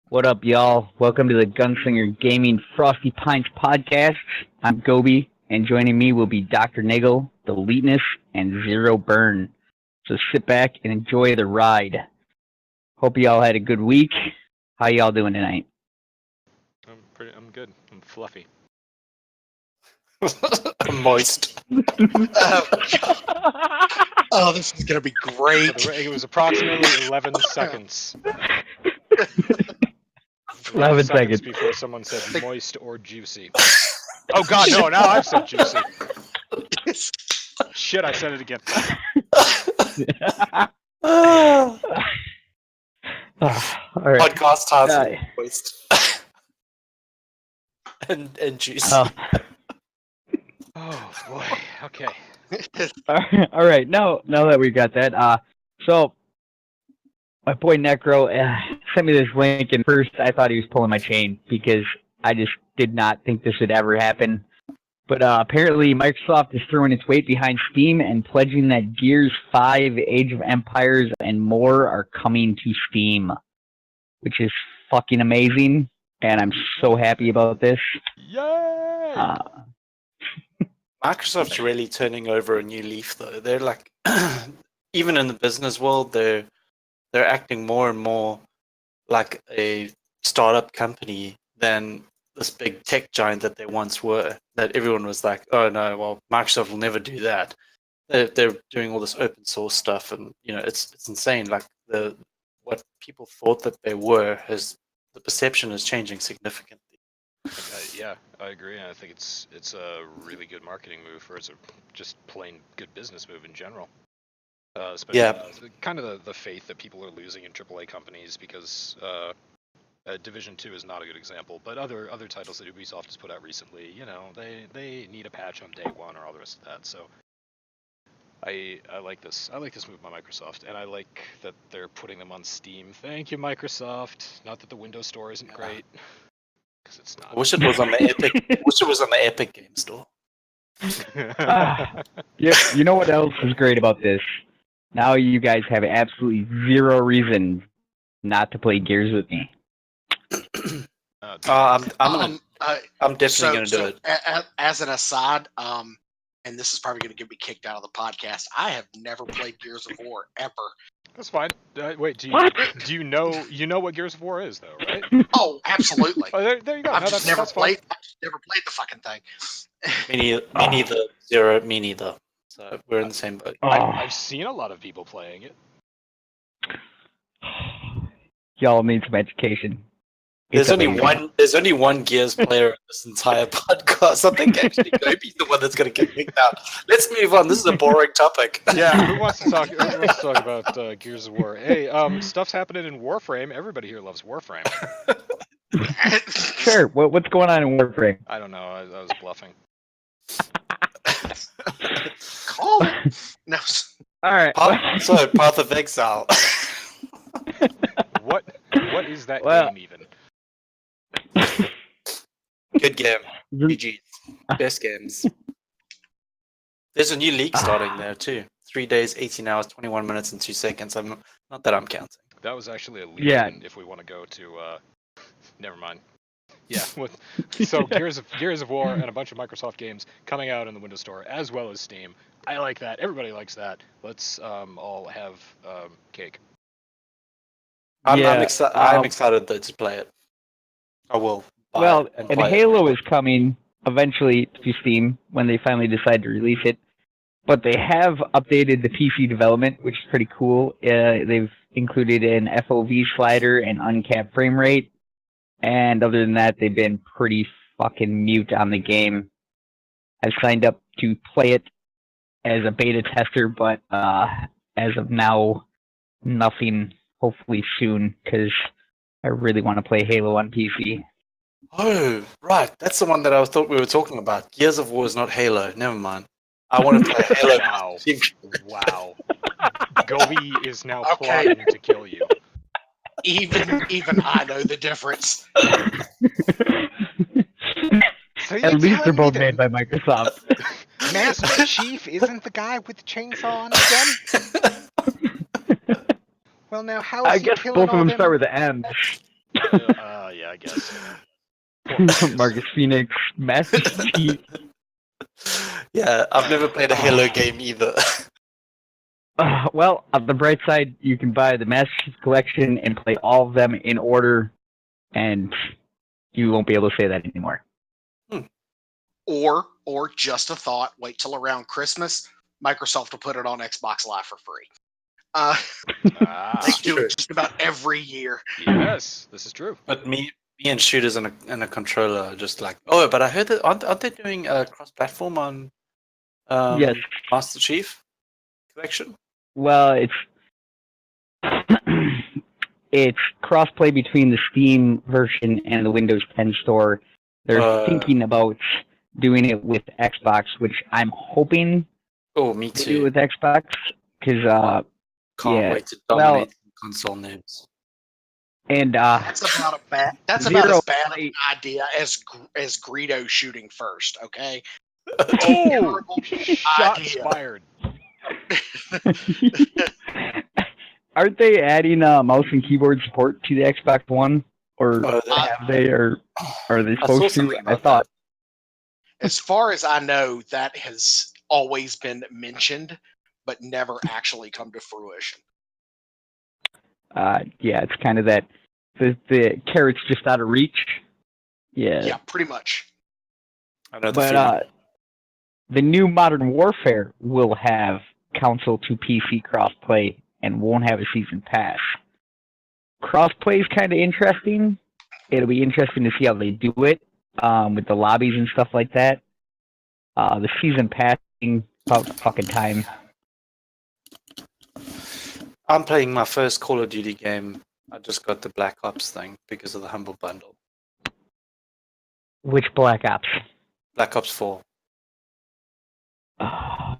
What up, y'all? Welcome to the Gunslinger Gaming Frosty Pints podcast. I'm Gobi, and joining me will be DrNiggle, the Leetness, and Zero Burn. So sit back and enjoy the ride. Hope y'all had a good week. How y'all doing tonight? I'm good. I'm fluffy. I'm moist. Oh, this is gonna be great. It was approximately 11 seconds. 11 seconds before someone said moist or juicy. Oh god, no, now I've said juicy. Shit, I said it again. All right. Podcast title, moist. and juicy. Oh boy, okay. All right, now that we got that, so my boy Necro sent me this link, and first I thought he was pulling my chain because I just did not think this would ever happen. But apparently Microsoft is throwing its weight behind Steam and pledging that Gears 5, Age of Empires, and more are coming to Steam, which is fucking amazing, and I'm so happy about this. Yay! Microsoft's really turning over a new leaf, though. They're like, even in the business world, they're acting more and more like a startup company than this big tech giant that they once were. That everyone was like, oh no, well, Microsoft will never do that. They're doing all this open source stuff, and it's insane. Like what people thought that they were, the perception is changing significantly. Yeah, I agree, and I think it's a really good marketing move for it's a just plain good business move in general. Especially kind of the faith that people are losing in AAA companies because Division 2 is not a good example, but other titles that Ubisoft has put out recently, they need a patch on day one or all the rest of that. So I like this. I like this move by Microsoft, and I like that they're putting them on Steam. Thank you, Microsoft. Not that the Windows Store isn't great. Because it's not. I wish it was on the Epic. Wish it was on the Epic Game Store. Yep. You know what else is great about this? Now you guys have absolutely zero reason not to play Gears with me. I'm definitely going to do it. As an aside, and this is probably going to get me kicked out of the podcast. I have never played Gears of War ever. That's fine. Wait, do you know what Gears of War is though, right? Oh, absolutely. Oh, there you go. I've just never played the fucking thing. Me neither. Zero. Me neither. So we're in the same boat. I've seen a lot of people playing it. Y'all need some education. There's only one Gears player in this entire podcast. I think actually Gobi's the one that's going to get kicked out. Let's move on. This is a boring topic. Yeah, who wants to talk about Gears of War? Hey, stuff's happening in Warframe. Everybody here loves Warframe. Sure. What's going on in Warframe? I don't know. I was bluffing. Call no. All right. Path of Exile. What is that game even? Good game. GG. Best games. There's a new league starting there too. 3 days, 18 hours, 21 minutes, and 2 seconds. Not that I'm counting. That was actually a lead. Yeah. If we want to go to, never mind. Yeah. So Gears of War and a bunch of Microsoft games coming out in the Windows Store as well as Steam. I like that. Everybody likes that. Let's all have cake. I'm excited though to play it. I will. And Halo is coming eventually to Steam when they finally decide to release it. But they have updated the PC development, which is pretty cool. They've included an FOV slider and uncapped frame rate. And other than that, they've been pretty fucking mute on the game. I've signed up to play it as a beta tester, but as of now, nothing. Hopefully soon, because I really want to play Halo on PC. Oh, right. That's the one that I thought we were talking about. Gears of War is not Halo. Never mind. I want to play Halo. Wow. Gobi is now plotting to kill you. Even I know the difference. So At least they're both made by Microsoft. Master Chief isn't the guy with the chainsaw on his gun? Well, now how is I he guess killing both of all them them? start with an M. Yeah, I guess. Marcus Phoenix, Master Chief. Yeah, I've never played a Halo game either. Well, on the bright side, you can buy the Master Chief Collection and play all of them in order, and you won't be able to say that anymore. Or just a thought, wait till around Christmas, Microsoft will put it on Xbox Live for free. They do True. it just about every year. Yes, this is true. But me and shooters and a controller are just like, oh, but I heard that aren't they doing a cross-platform on Yes. Master Chief Collection? Well, it's crossplay between the Steam version and the Windows 10 store. They're thinking about doing it with Xbox, which I'm hoping Oh, me to do too. with Xbox, because Can't yeah, wait to dominate console names. and That's about as Zero bad play- an idea as Greedo shooting first. Okay. Oh, Terrible shots idea. fired. Aren't they adding mouse and keyboard support to the Xbox One, or have they, or are they I saw supposed to? something I about thought. As far as I know, that has always been mentioned, but never actually come to fruition. Yeah, it's kind of that the carrot's just out of reach. Yeah, pretty much. I know the But feeling. the new Modern Warfare will have console to PC crossplay and won't have a season pass. Crossplay is kind of interesting. It'll be interesting to see how they do it with the lobbies and stuff like that. The season passing, about fucking time. I'm playing my first Call of Duty game. I just got the Black Ops thing because of the Humble Bundle. Which Black Ops? Black Ops 4. I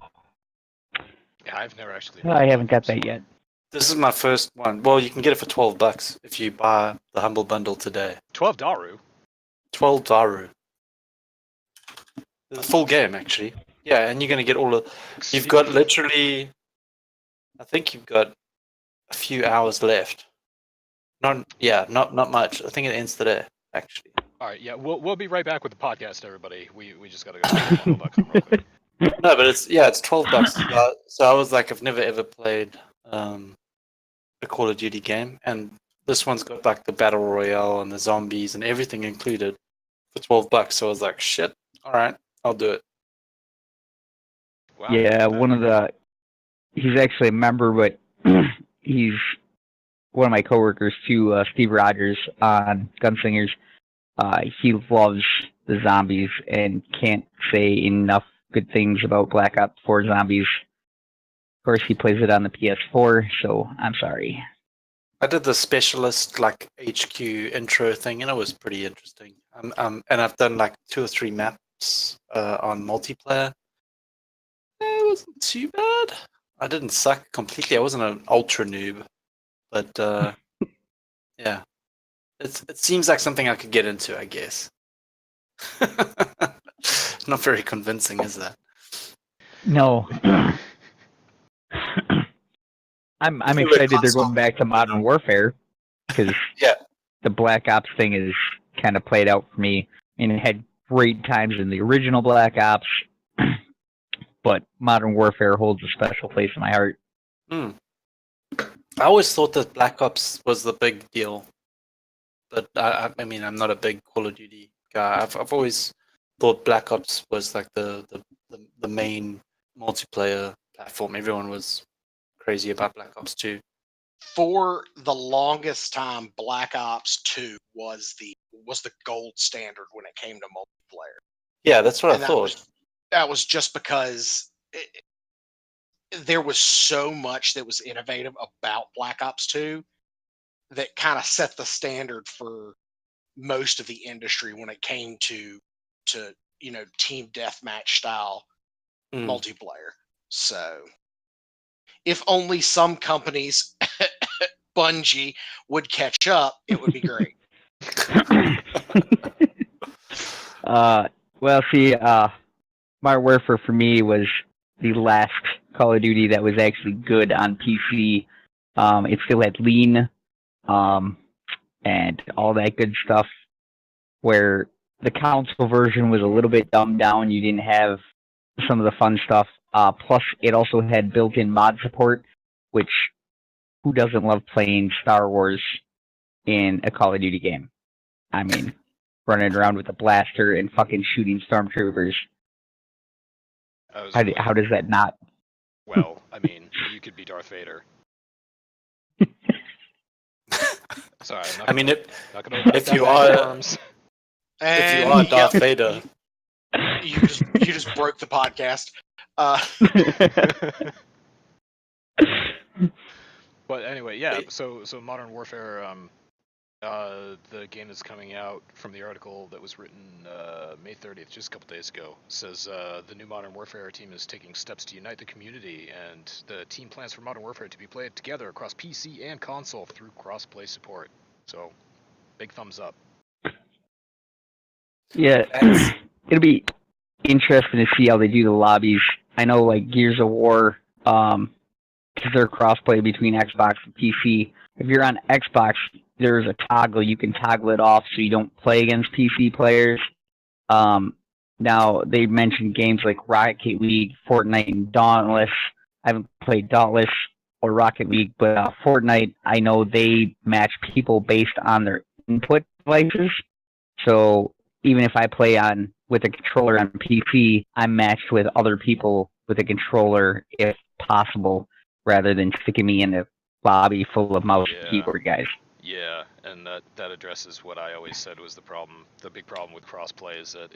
Yeah, I've never actually. haven't got that yet. This is my first one. Well, you can get it for $12 if you buy the Humble Bundle today. 12 Daru. 12 Daru. The full game, actually. Yeah, and you're going to get all of... You've got literally... I think you've got a few hours left. Not much. I think it ends today, actually. All right, yeah, we'll be right back with the podcast, everybody. We just gotta go. $12 real quick. No, but it's $12. So I was like, I've never ever played a Call of Duty game, and this one's got like the battle royale and the zombies and everything included for $12. So I was like, shit, all right, I'll do it. Wow, Yeah, he's actually a member, but he's one of my coworkers too, Steve Rogers on Gunslingers. He loves the zombies and can't say enough good things about Black Ops 4 Zombies. Of course, he plays it on the PS4, so I'm sorry. I did the specialist like HQ intro thing, and it was pretty interesting. And I've done like 2 or 3 maps on multiplayer. It wasn't too bad. I didn't suck completely. I wasn't an ultra noob, but yeah, it seems like something I could get into, I guess. Not very convincing, is that? No. I'm excited they're going back to Modern Warfare because Yeah. the Black Ops thing is kind of played out for me. I mean, it had great times in the original Black Ops, but Modern Warfare holds a special place in my heart. I always thought that Black Ops was the big deal, but I mean, I'm not a big Call of Duty guy. I've always thought Black Ops was like the main multiplayer platform. Everyone was crazy about Black Ops 2. For the longest time, Black Ops 2 was the gold standard when it came to multiplayer. Yeah, that's what And I thought. That was just because there was so much that was innovative about Black Ops 2 that kind of set the standard for most of the industry when it came to team deathmatch style multiplayer. So if only some companies, Bungie, would catch up, it would be great. Well, see, Modern Warfare for me was the last Call of Duty that was actually good on PC. It still had lean. and all that good stuff, where the console version was a little bit dumbed down. You didn't have some of the fun stuff. Plus, it also had built-in mod support, which who doesn't love playing Star Wars in a Call of Duty game? I mean, running around with a blaster and fucking shooting stormtroopers. How does that not? Well, I mean, you could be Darth Vader. Sorry, I'm not I mean, not gonna if you are And Darth yep, Vader, you just broke the podcast. But anyway, yeah. So Modern Warfare, the game that's coming out from the article that was written May 30th, just a couple days ago, says the new Modern Warfare team is taking steps to unite the community, and the team plans for Modern Warfare to be played together across PC and console through cross-play support. So, big thumbs up. Yeah, it'll be interesting to see how they do the lobbies. I know, like Gears of War, because they're crossplay between Xbox and PC. If you're on Xbox, there's a toggle. You can toggle it off so you don't play against PC players. Now, they mentioned games like Rocket League, Fortnite, and Dauntless. I haven't played Dauntless or Rocket League, but Fortnite, I know they match people based on their input devices. So even if I play with a controller on PC, I'm matched with other people with a controller if possible, rather than sticking me in a lobby full of mouse and keyboard guys. Yeah, and that addresses what I always said was the problem. The big problem with crossplay is that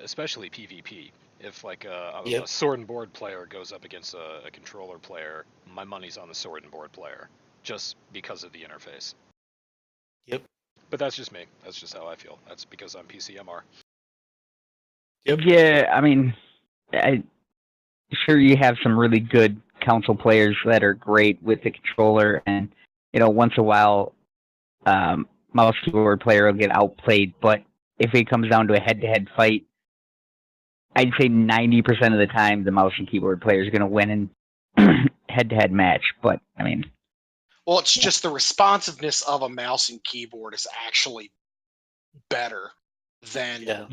especially PvP, if like a sword and board player goes up against a controller player, my money's on the sword and board player, just because of the interface. Yep. But that's just me. That's just how I feel. That's because I'm PCMR. Yep. Yeah, I mean, sure you have some really good console players that are great with the controller, and once in a while, mouse keyboard player will get outplayed. But if it comes down to a head-to-head fight, I'd say 90% of the time the mouse and keyboard player is going to win in head-to-head match. But I mean, well, it's just the responsiveness of a mouse and keyboard is actually better than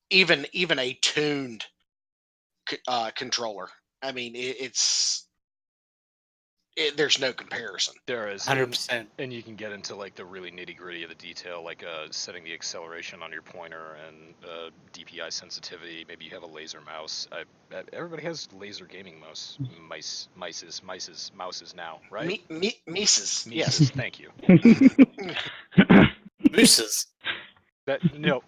even a tuned controller. I mean, there's no comparison. There is 100%, and you can get into like the really nitty gritty of the detail, like setting the acceleration on your pointer and DPI sensitivity. Maybe you have a laser mouse. Everybody has laser gaming mices now, right? Mises. Yes. Thank you. Mooses.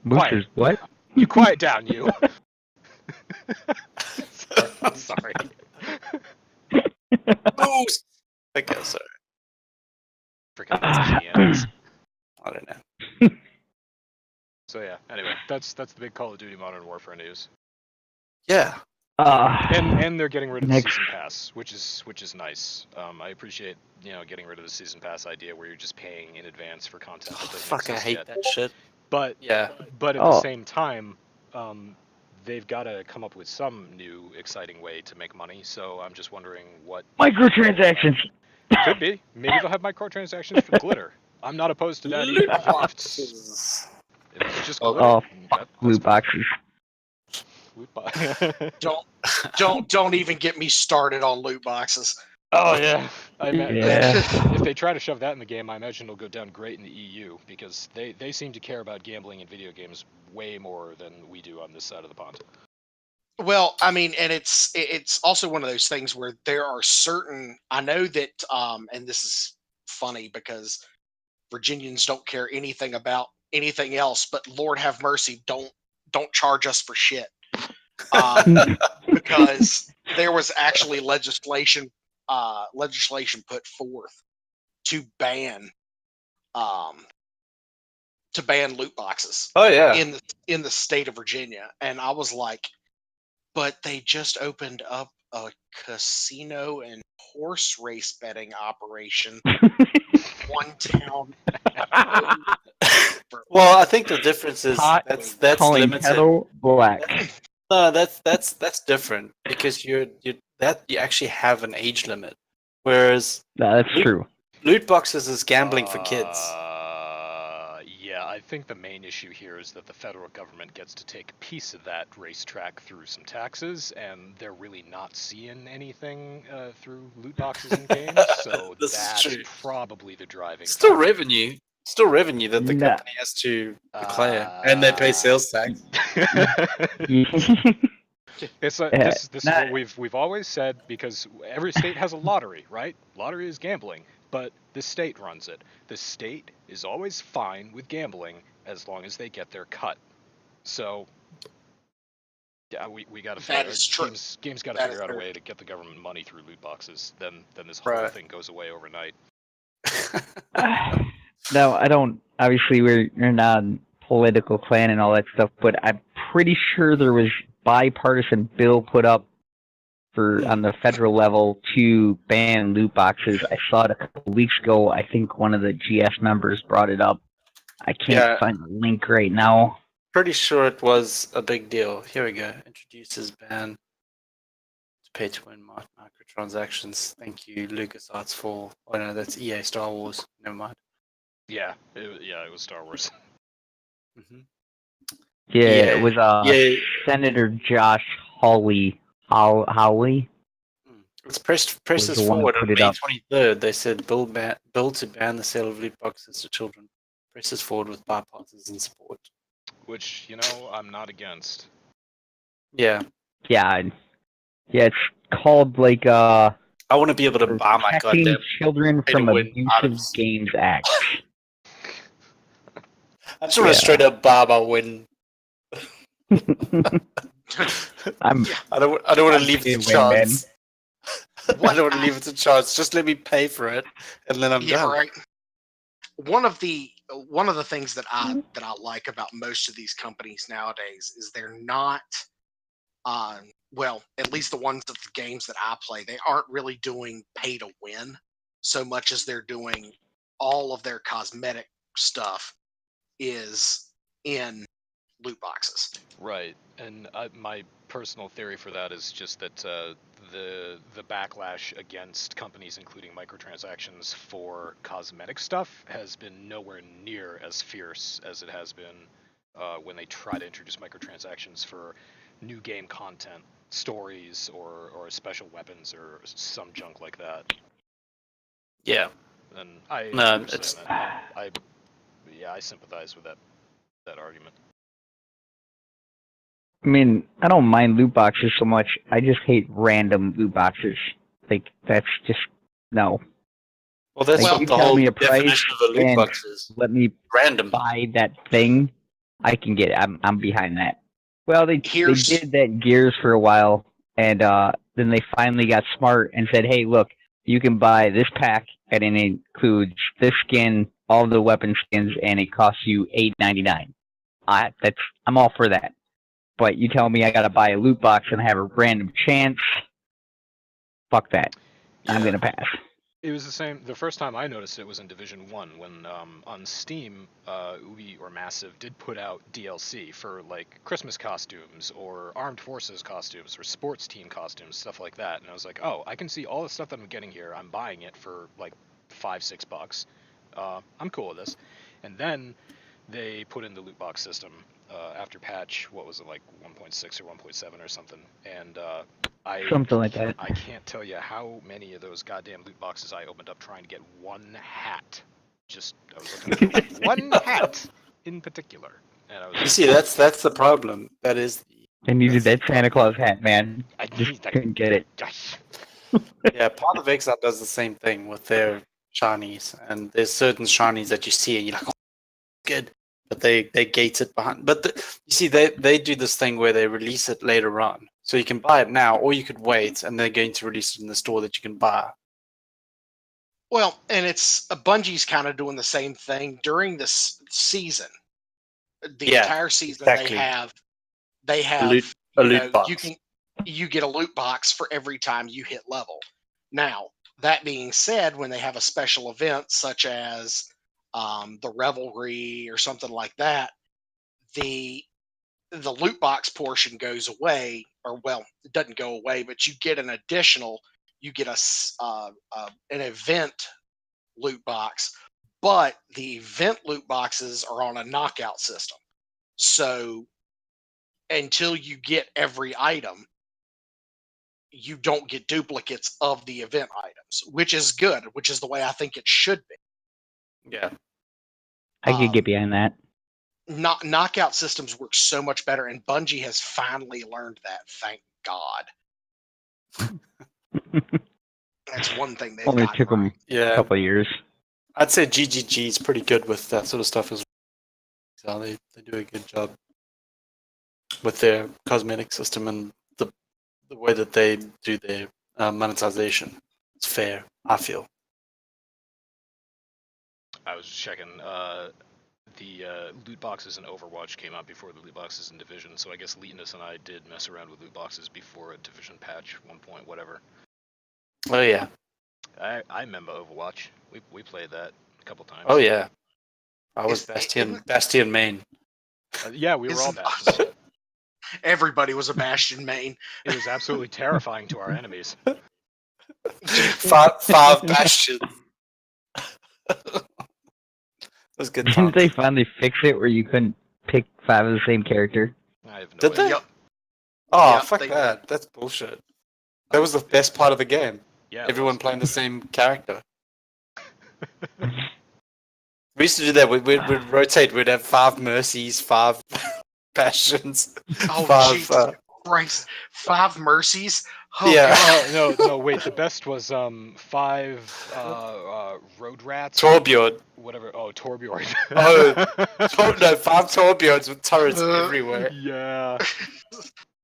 Mooses, what? You quiet down, you. Sorry. Moose. Okay, sorry. Freaking Indians. I don't know. So yeah. Anyway, that's the big Call of Duty Modern Warfare news. Yeah. And they're getting rid of the season pass, which is nice. I appreciate getting rid of the season pass idea where you're just paying in advance for content that doesn't exist I hate yet. that shit. But at the same time, they've got to come up with some new exciting way to make money. So I'm just wondering what microtransactions. Could be. Maybe they'll have microtransactions for glitter. I'm not opposed to that either. Boxes. If it's just glitter. Loot boxes. Loot box. Don't even get me started on loot boxes. Oh yeah. If they try to shove that in the game, I imagine it'll go down great in the EU because they seem to care about gambling in video games way more than we do on this side of the pond. Well, I mean, and it's also one of those things where there are certain. I know that, and this is funny because Virginians don't care anything about anything else, but Lord have mercy, don't charge us for shit. Because there was actually legislation put forth to ban loot boxes. Oh yeah. In the state of Virginia, and I was like, but they just opened up a casino and horse race betting operation. One town. Well, I think the difference is that's calling limited. kettle black. No, that's different because you actually have an age limit, whereas No, that's true. loot boxes is gambling for kids. Yeah, I think the main issue here is that the federal government gets to take a piece of that racetrack through some taxes, and they're really not seeing anything through loot boxes in games, so This is that's true. probably the driving Still factor. revenue. Still revenue that the Nah. company has to declare, and they pay sales tax. This Yeah, is not- what we've always said, because every state has a lottery, right? Lottery is gambling, but the state runs it. The state is always fine with gambling as long as they get their cut. So yeah, we got to figure. That is true. Games got to That figure is out a true. way to get the government money through loot boxes. Then this whole Right. thing goes away overnight. no, I don't. Obviously, we're not a political clan and all that stuff, but I'm pretty sure there was bipartisan bill put up for on the federal level to ban loot boxes. I saw it a couple weeks ago. I think one of the GS members brought it up. I can't Yeah. find the link right now. Pretty sure it was a big deal. Here we go. Introduces ban to pay to win microtransactions. Thank you, LucasArts, for. Oh no, that's EA Star Wars. Never mind. Yeah, it was Star Wars. Mm-hmm. Yeah, Yeah, it was yeah. Senator Josh Hawley. It's presses the one who forward put on it May up. 23rd. They said bill to ban the sale of loot boxes to children. Presses forward with bipartisan support. Which, I'm not against. Yeah, Yeah, it's called like I want to be able to buy my Protecting goddamn Children pay to from win out of. Abusive Games Act. I just want to Yeah. straight up buy my win. I'm I don't want to I'm leave it to saying win, man. chance. I don't want to leave it to chance. Just let me pay for it, and then I'm Yeah, done. right. One of the things that I like about most of these companies nowadays is they're not, well, at least the ones of the games that I play, they aren't really doing pay to win so much as they're doing all of their cosmetic stuff is in loot boxes. Right, and my personal theory for that is just that the backlash against companies including microtransactions for cosmetic stuff has been nowhere near as fierce as it has been when they try to introduce microtransactions for new game content, stories, or special weapons or some junk like that. Yeah. And I No, understand it's- that. I sympathize with that argument. I mean, I don't mind loot boxes so much. I just hate random loot boxes. Like that's just no. Well, that's Like, what you the tell whole me a price definition of a loot and box is. let me Random. buy that thing. I can get it. I'm behind that. Well, they Here's- did that Gears for a while, and then they finally got smart and said, "Hey, look, you can buy this pack, and it includes this skin, all the weapon skins, and it costs you $8.99." I'm all for that. But you tell me I gotta buy a loot box and have a random chance? Fuck that. I'm Yeah. gonna pass. It was the same. The first time I noticed it was in Division 1 when on Steam, Ubi or Massive did put out DLC for like Christmas costumes or Armed Forces costumes or sports team costumes, stuff like that. And I was like, oh, I can see all the stuff that I'm getting here. I'm buying it for like $5-6. I'm cool with this. And then they put in the loot box system after patch, what was it, like 1.6 or 1.7 or something. And Something like that. I can't tell you how many of those goddamn loot boxes I opened up trying to get one hat. I was looking for one hat in particular. And I was You see, that's the problem. That is. I needed that Santa Claus hat, man. I Just couldn't get it. Yeah, Path of Exile does the same thing with their shinies, and there's certain shinies that you see and you're like, oh, good, but they gate it behind. But you see, they do this thing where they release it later on, so you can buy it now, or you could wait, and they're going to release it in the store that you can buy. Well, and it's Bungie's kind of doing the same thing during this season. The Yeah, entire season exactly. they have A loot box. you get a loot box for every time you hit level. Now, that being said, when they have a special event such as the Revelry or something like that, the loot box portion goes away, or well, it doesn't go away, but you get an additional. You get an event loot box but the event loot boxes are on a knockout system. So until you get every item, you don't get duplicates of the event items, which is good, which is the way I think it should be. Yeah. I could get behind that. Knockout systems work so much better, and Bungie has finally learned that. Thank God. That's one thing they've Only gotten took them right. a couple of years. I'd say GGG is pretty good with that sort of stuff as well. So they do a good job with their cosmetic system and the way that they do their monetization. It's fair, I feel. I was just checking. The loot boxes in Overwatch came out before the loot boxes in Division, so I guess Leetness and I did mess around with loot boxes before a Division patch, 1 point, whatever. Oh yeah. I remember Overwatch. We played that a couple times. Oh yeah. I was Is- Bastion main. Yeah, we were all Isn't- Bastions. Everybody was a Bastion main. It was absolutely terrifying to our enemies. five Bastion. That was good time. Didn't they finally fix it where you couldn't pick 5 of the same character? I have no Did idea. they? Yep. Oh, Yep, fuck they- that. That's bullshit. That was the best part of the game. Yeah, Everyone playing the same character. We used to do that. We'd rotate. We'd have 5 Mercies, 5 Bastions, Oh, 5... Jesus Christ. 5 Mercies? Oh, Yeah. God. no, wait. The best was 5 road rats. Torbjorn. Whatever. Oh, Torbjorn. Oh, no, 5 Torbjorns with turrets everywhere. Yeah.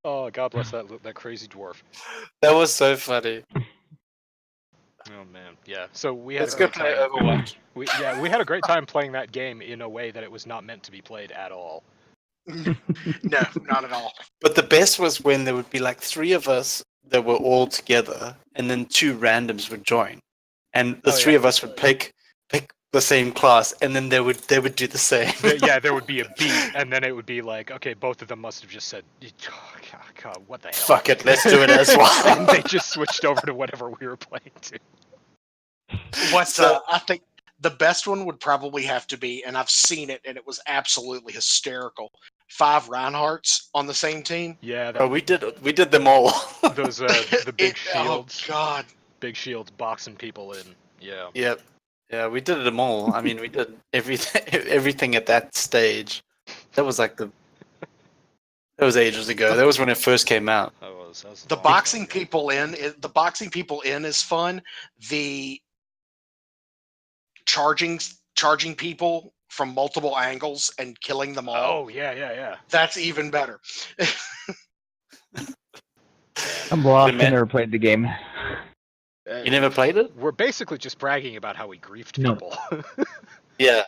Oh, God bless that crazy dwarf. That was so funny. Oh man, yeah. So we had Let's a go great play time. Overwatch. We had a great time playing that game in a way that it was not meant to be played at all. No, not at all. But the best was when there would be like 3 of us that were all together, and then 2 randoms would join, and the 3 of us would pick the same class, and then they would do the same. Yeah, there would be a beat, and then it would be like, okay, both of them must have just said, oh, God, what the hell? Fuck it, let's do it as well. And they just switched over to whatever we were playing to. I think the best one would probably have to be, and I've seen it, and it was absolutely hysterical. 5 Reinhardts on the same team. Yeah, Oh, we did them all. those the big shields, Oh God! big shields boxing people in. Yeah. Yep. Yeah, we did them all. I mean, we did everything at that stage. That was like that was ages ago. That was when it first came out. That was a The long boxing time ago. people in is fun. The charging people from multiple angles and killing them all. Oh yeah. That's even better. I'm lost. I man. never played the game. You never played it? We're basically just bragging about how we griefed No. people. Yeah.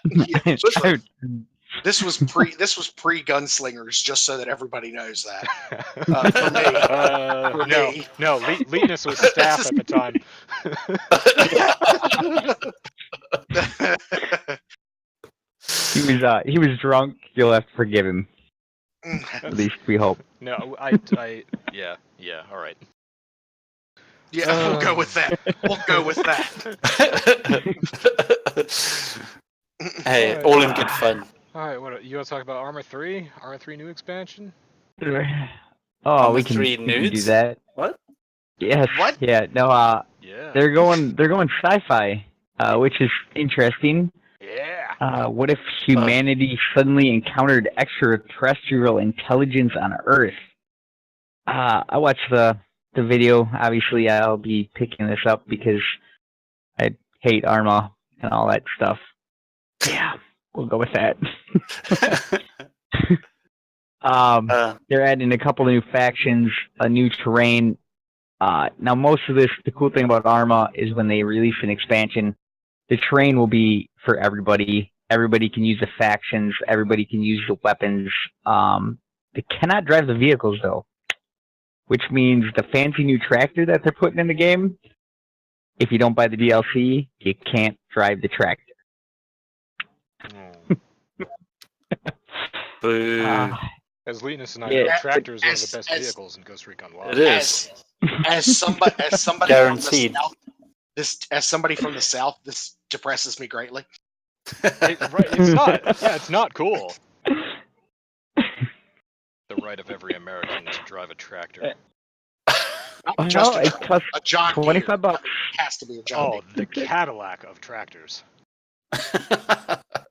This was pre Gunslingers, just so that everybody knows that. For me. No, Leetness was staff at the time. He was drunk. You'll have to forgive him. At least we hope. No, yeah, all right. Yeah, we'll go with that. We'll go with that. Hey, all in good fun. All right, what you want to talk about? Armor 3 new expansion? Oh, Armor we can 3 do nudes? that. What? Yes. What? Yeah. No. Yeah. They're going sci-fi, which is interesting. Yeah. What if humanity suddenly encountered extraterrestrial intelligence on Earth? I watched the video. Obviously, I'll be picking this up because I hate Arma and all that stuff. Yeah, we'll go with that. They're adding a couple of new factions, a new terrain. Now, most of this, the cool thing about Arma is when they release an expansion, the terrain will be for everybody. Everybody can use the factions. Everybody can use the weapons. They cannot drive the vehicles, though, which means the fancy new tractor that they're putting in the game, if you don't buy the DLC, you can't drive the tractor. Boo. As Leetness and I Yeah. know, Tractor is one of the best As- vehicles in Ghost Recon Live. It is. As somebody Guaranteed. from the South, this depresses me greatly. It's not. Yeah, it's not cool. The right of every American to drive a tractor. Not just it costs a John Deere. $25. I mean, it has to be a John Oh, Deere. the Cadillac of tractors.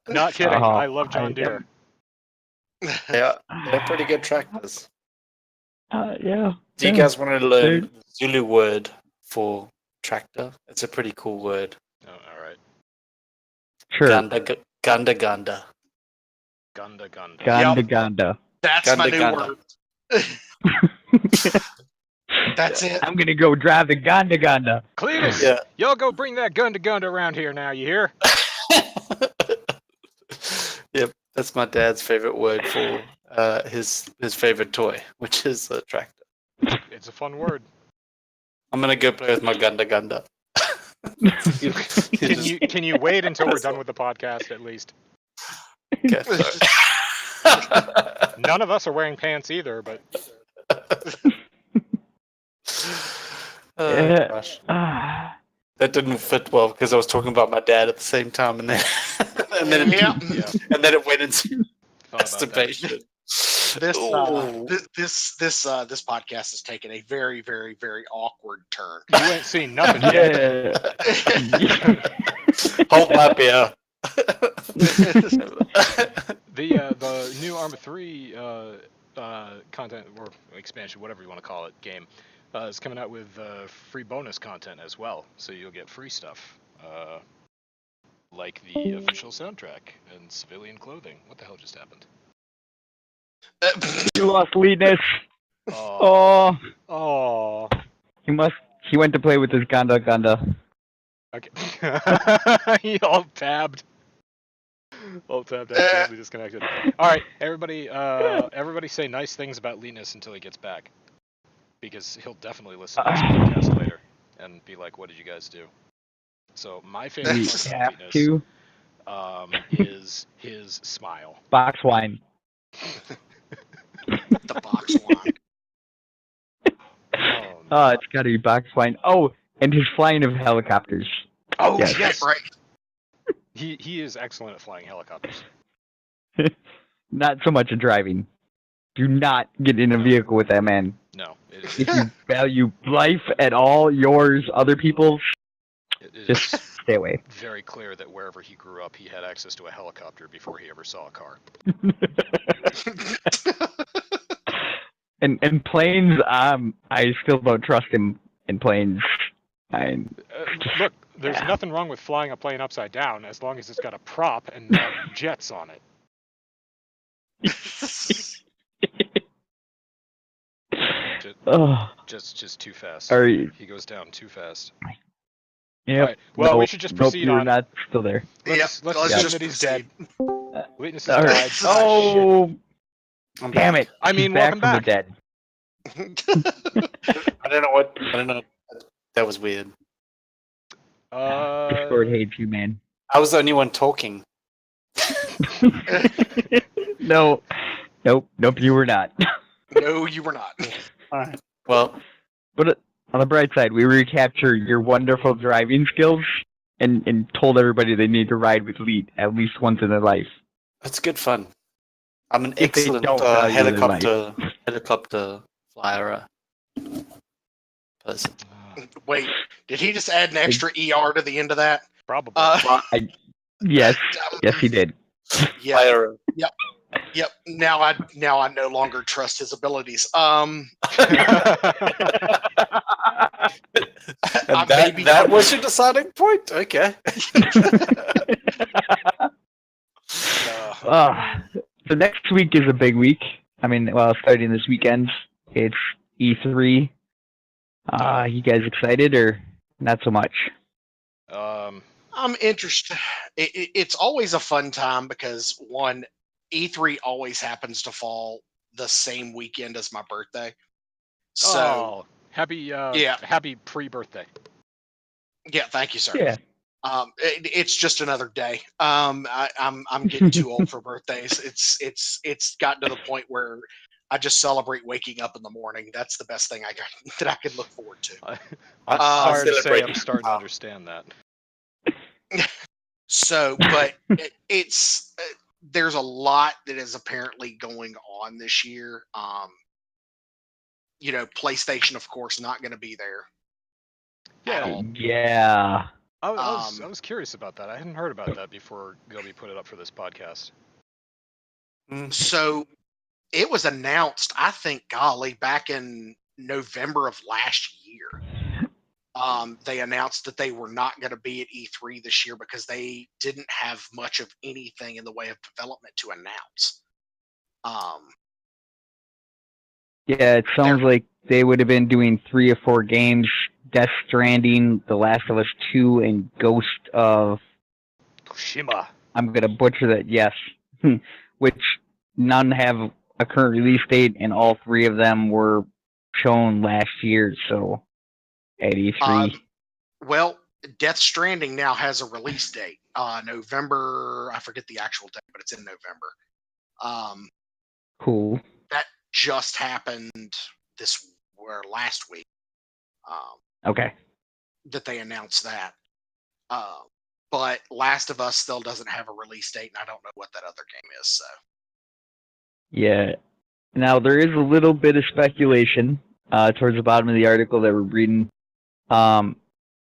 Not kidding. Oh, I love John Deere. Yeah, they're pretty good tractors. Yeah. Do you guys want to learn the Zulu word for tractor? It's a pretty cool word. Oh, all right. Sure. Ganda ganda ganda. Gunda Gunda. Ganda Yep. Ganda. That's my new Ganda. word. That's it. I'm gonna go drive the Ganda Ganda. Cletus, Yeah. y'all go bring that Gunda Gunda around here now, you hear? Yep, that's my dad's favorite word for his favorite toy, which is a tractor. It's a fun word. I'm gonna go play with my ganda ganda. Can you wait until we're done with the podcast at least? Okay, None of us are wearing pants either, but Yeah. gosh. Ah. That didn't fit well because I was talking about my dad at the same time, and then yeah. and then it went into Thought about that. masturbation. This podcast has taken a very, very, very awkward turn. You ain't seen nothing yet. Yeah. Hold my beer. The new Arma 3 content or expansion, whatever you want to call it, game is coming out with free bonus content as well. So you'll get free stuff like the official soundtrack and civilian clothing. What the hell just happened? You lost Leadness. Oh. Oh, Oh. he went to play with his Ganda Ganda. Okay. He all tabbed. All tabbed, accidentally disconnected. All right, everybody. Everybody say nice things about Linus until he gets back, because he'll definitely listen to this podcast later and be like, "What did you guys do?" So my favorite We part have about Linus to is his smile. box wine. The box wine. Oh, Oh, it's gotta be box wine. Oh, and his flying of helicopters. oh yes. yes. Right. He is excellent at flying helicopters. Not so much a driving. Do not get in a vehicle with that man. No, it If you value life at all, yours, other people's, is just stay away. very clear that wherever he grew up, he had access to a helicopter before he ever saw a car. And planes, I still don't trust him in planes. Look, there's nothing wrong with flying a plane upside down as long as it's got a prop and not jets on it. Oh, Just too fast. are you? He goes down too fast. Yep. Alright, well, No, we should just nope, proceed you're on. not still there. Let's let's assume just that he's proceed. dead. Witness has All died. right. Oh, shit. Oh, I'm damn it! I mean, He's back welcome from the back. dead. I don't know. That was weird. Discord hates you, man. I was the only one talking. No, nope, you were not. No, you were not. All right. Well, But on the bright side, we recaptured your wonderful driving skills and told everybody they need to ride with Lead at least once in their life. it's good fun. I'm an If they excellent don't value their helicopter flyer person. Wait, did he just add an extra ER to the end of that? Probably. Yes, he did. Yeah. Flyer. Yep. Now I no longer trust his abilities. And I that maybe- was your deciding point? Okay. So next week is a big week. I mean, well, starting this weekend, it's E3. You guys excited or not so much? I'm interested. It's always a fun time because one, E3 always happens to fall the same weekend as my birthday. So happy happy pre-birthday. yeah, thank you, sir. Yeah. It's just another day. I'm getting too old for birthdays. It's gotten to the point where I just celebrate waking up in the morning. That's the best thing that I can look forward to. I'm sorry to say, celebrate- I'm starting to understand that. So, but it's there's a lot that is apparently going on this year. PlayStation, of course, not going to be there. At Yeah. all. Yeah. I was curious about that. I hadn't heard about that before Gobi put it up for this podcast. So it was announced, I think, golly, back in November of last year. They announced that they were not going to be at E3 this year because they didn't have much of anything in the way of development to announce. Yeah, it sounds like they would have been doing 3 or 4 games: Death Stranding, The Last of Us 2, and Ghost of Tsushima. I'm gonna butcher that. Yes, which none have a current release date, and all 3 of them were shown last year. So at E3. Well, Death Stranding now has a release date. November. I forget the actual date, but it's in November. Cool. That just happened last week. Okay. That they announced that. But Last of Us still doesn't have a release date, and I don't know what that other game is. So. Yeah. Now there is a little bit of speculation towards the bottom of the article that we're reading.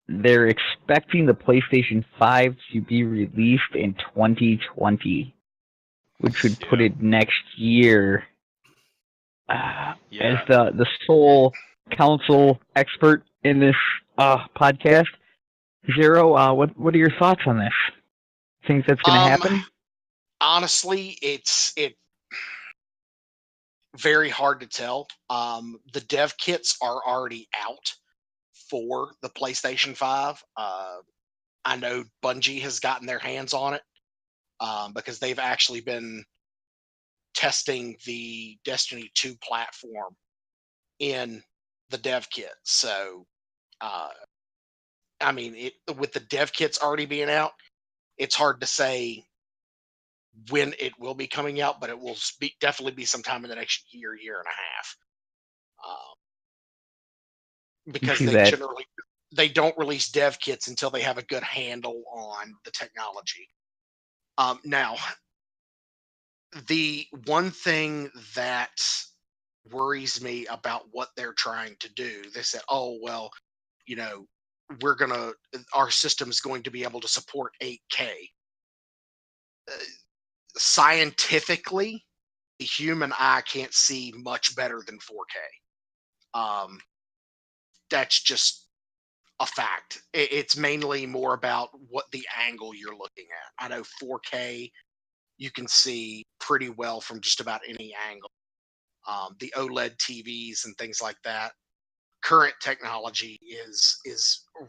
They're expecting the PlayStation 5 to be released in 2020, which would put it next year. As the sole counsel expert in this podcast, Zero, what are your thoughts on this? Think that's going to happen? Honestly, it's very hard to tell. The dev kits are already out for the PlayStation 5. I know Bungie has gotten their hands on it because they've actually been testing the Destiny 2 platform in the dev kit. So, with the dev kits already being out, it's hard to say when it will be coming out, but it will definitely be sometime in the next year and a half. Because they don't release dev kits until they have a good handle on the technology. Now, the one thing that worries me about what they're trying to do, they said, oh, well, our system's going to be able to support 8K. Scientifically, the human eye can't see much better than 4K. That's just a fact. It's mainly more about what the angle you're looking at. I know 4K, you can see pretty well from just about any angle. The OLED TVs and things like that, current technology is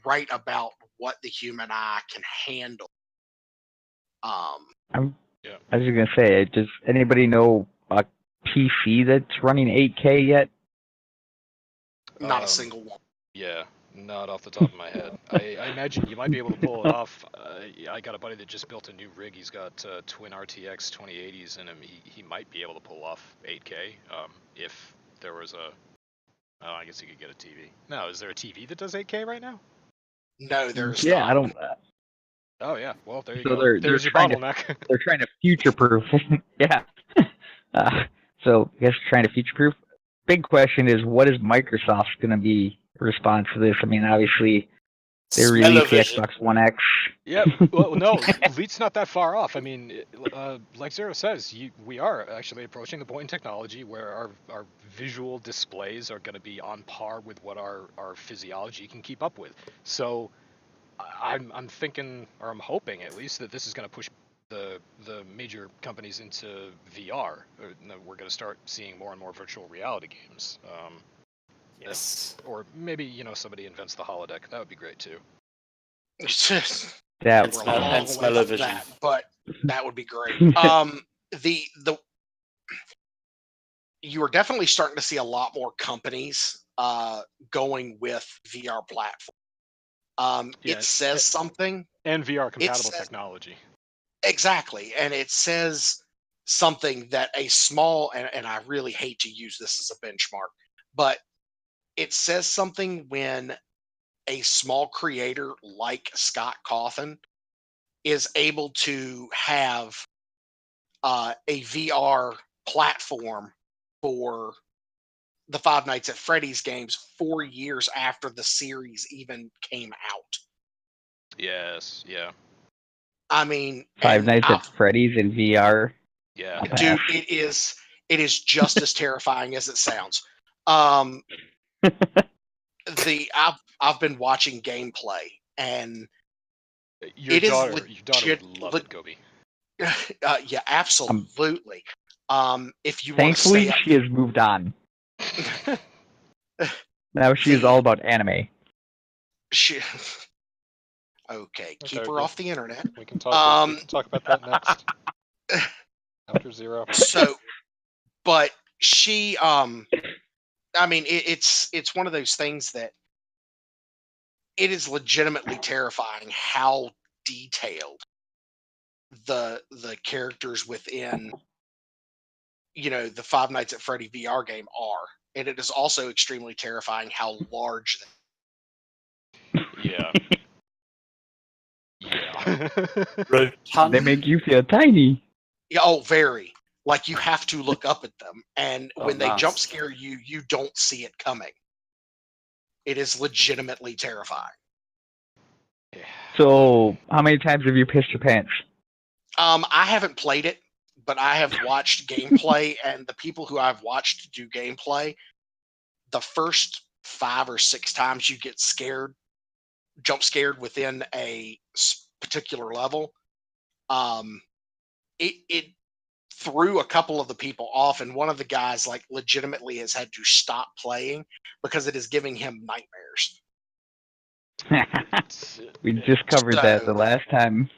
right about what the human eye can handle. I was just gonna say, does anybody know a PC that's running 8K yet? Not a single one. Yeah, not off the top of my head. I imagine you might be able to pull it off. I got a buddy that just built a new rig. He's got twin RTX 2080s in him. He might be able to pull off 8K if there was I guess he could get a TV. No, is there a TV that does 8K right now? No, there's not. I don't. Oh yeah, well there you so go. There's your bottleneck. They're trying to future-proof. Yeah. So I guess trying to future-proof. Big question is, what is Microsoft's going to be response to this? I mean, obviously they released the Xbox One X. Yeah, well, no, Elite's not that far off. I mean, like Zero says, we are actually approaching the point in technology where our visual displays are going to be on par with what our physiology can keep up with. So I'm thinking, or I'm hoping at least, that this is going to push the major companies into VR. We're going to start seeing more and more virtual reality games. Yes. Or maybe, somebody invents the holodeck. That would be great too. That and smell-o-vision. But that would be great. You are definitely starting to see a lot more companies going with VR platform. It says something. And VR compatible technology. Exactly. And it says something that a small, and I really hate to use this as a benchmark, but it says something when a small creator like Scott Cawthon is able to have a VR platform for the Five Nights at Freddy's games 4 years after the series even came out. Yes. Yeah. I mean, Five and Nights I've, at Freddy's in VR. Yeah. dude, it is just as terrifying as it sounds. I've been watching gameplay, and Your it is daughter legit. would love it, Gobi. Yeah, absolutely. If you want to Thankfully, stay up, she has moved on. Now she is all about anime. she, okay, keep Okay, her yeah. off the internet. We can talk. We can talk about that next. After Zero. So, but she, I mean, it's one of those things that it is legitimately terrifying how detailed the characters within, you know, the Five Nights at Freddy VR game are, and it is also extremely terrifying how large. Yeah. Yeah. They make you feel tiny. Yeah, oh, very. Like you have to look up at them, and Oh, when they nice. jump scare you, you don't see it coming. It is legitimately terrifying. Yeah. So, how many times have you pissed your pants? I haven't played it, but I have watched gameplay, and the people who I've watched do gameplay, the first 5 or 6 times you get scared, jump scared within a particular level, it threw a couple of the people off, and one of the guys like legitimately has had to stop playing because it is giving him nightmares. We just covered that the So- last time.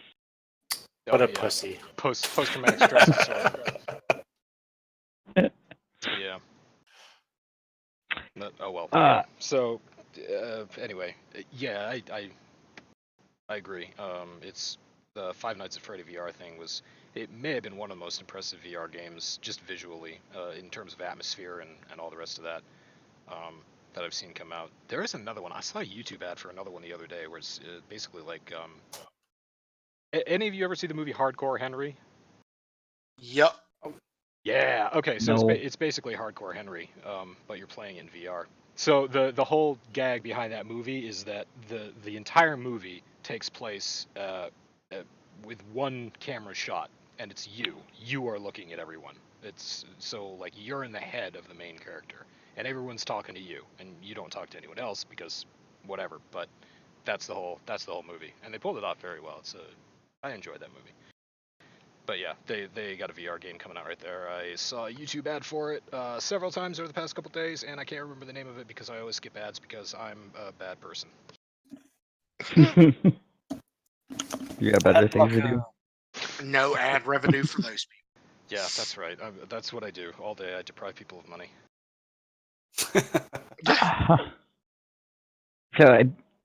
What a yeah. pussy. Post-traumatic stress disorder. Yeah. Oh well. Yeah. So, anyway, yeah, I agree. It's the Five Nights at Freddy VR thing was. It may have been one of the most impressive VR games, just visually, in terms of atmosphere and all the rest of that, that I've seen come out. There is another one. I saw a YouTube ad for another one the other day, where it's basically like. Any of you ever see the movie Hardcore Henry? Yep. Yeah. Okay. So No. it's basically Hardcore Henry, but you're playing it in VR. So the whole gag behind that movie is that the entire movie takes place with one camera shot, and it's you. You are looking at everyone. It's so like you're in the head of the main character, and everyone's talking to you, and you don't talk to anyone else because whatever. But that's the whole movie, and they pulled it off very well. I enjoyed that movie. But yeah, they got a VR game coming out right there. I saw a YouTube ad for it several times over the past couple days, and I can't remember the name of it because I always skip ads because I'm a bad person. You got better things to do. No ad revenue for those people. Yeah, that's right. That's what I do all day. I deprive people of money. So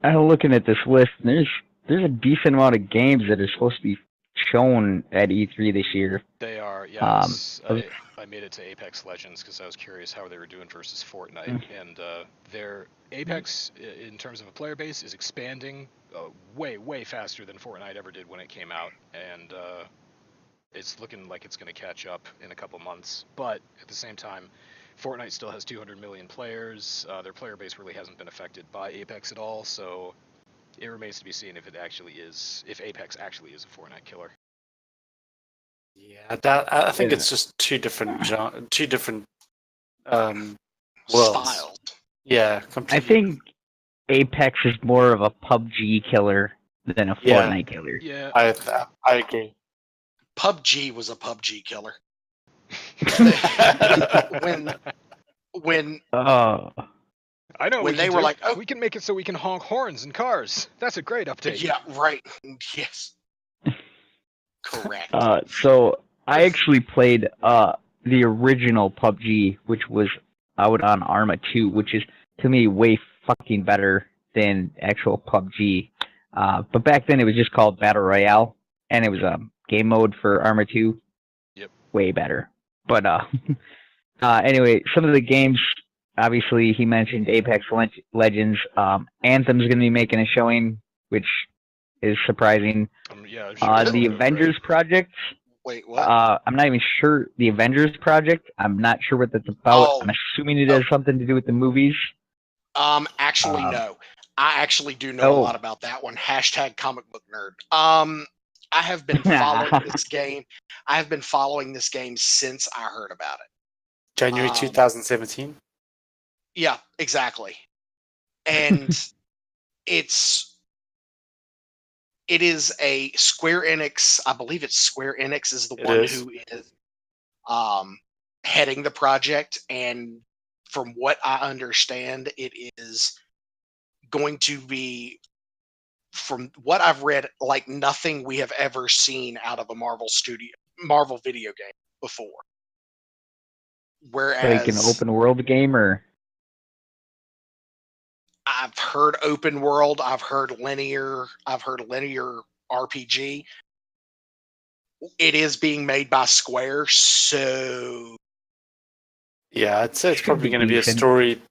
I'm looking at this list, and there's a decent amount of games that are supposed to be shown at E3 this year. They are, yeah. Um, I made it to Apex Legends because I was curious how they were doing versus Fortnite, and their Apex, in terms of a player base, is expanding way faster than Fortnite ever did when it came out, and it's looking like it's going to catch up in a couple months. But at the same time, Fortnite still has 200 million players. Their player base really hasn't been affected by Apex at all, so it remains to be seen if Apex actually is a Fortnite killer. Yeah, I think it's just two different worlds. Styles. Yeah, I completely. think Apex is more of a PUBG killer than a Yeah. Fortnite killer. Yeah. I agree. PUBG was a PUBG killer. when I know when they were like, oh, we can make it so we can honk horns in cars. That's a great update. yeah, right, yes, correct. So I actually played the original PUBG, which was out on Arma 2, which is to me way fucking better than actual PUBG. But back then it was just called Battle Royale, and it was a game mode for Arma 2. Yep. Way better. But anyway, some of the games, obviously he mentioned Apex Legends. Anthem's going to be making a showing, which is surprising. Yeah, sure. The Avengers project. Wait, what? I'm not even sure. The Avengers project. I'm not sure what that's about. Oh. I'm assuming it has something to do with the movies. Actually, no. I actually do know a Oh. lot about that one. Hashtag comic book nerd. I have been following this game. I have been following this game since I heard about it. January 2017. Yeah, exactly. And it is a Square Enix. I believe it's Square Enix is the It one is. who is heading the project, and from what I understand, it is going to be, from what I've read, like nothing we have ever seen out of a Marvel video game before. Whereas Like an open world game, or I've heard open world, I've heard linear RPG. It is being made by Square, so Yeah, I'd say it's Should probably be going to be a decent.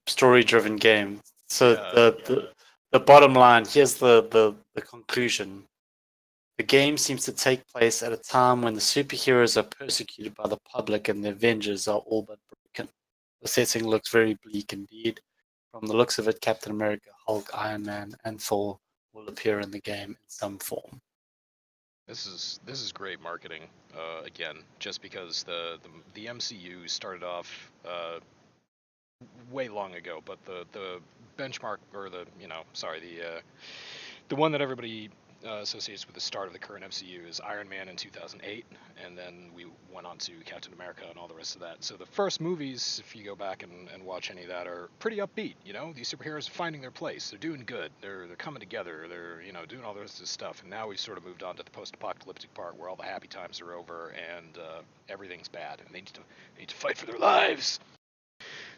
story-driven game. So Yeah. the bottom line, here's the conclusion. The game seems to take place at a time when the superheroes are persecuted by the public and the Avengers are all but broken. The setting looks very bleak indeed. From the looks of it, Captain America, Hulk, Iron Man, and Thor will appear in the game in some form. This is great marketing. Again, just because the MCU started off way long ago, but the benchmark, or the one that everybody associates with the start of the current MCU is Iron Man in 2008, and then we went on to Captain America and all the rest of that. So the first movies, if you go back and watch any of that, are pretty upbeat. You know, these superheroes are finding their place. They're doing good. They're coming together. They're doing all the rest of this stuff. And now we've sort of moved on to the post-apocalyptic part where all the happy times are over and everything's bad, and they need to fight for their lives.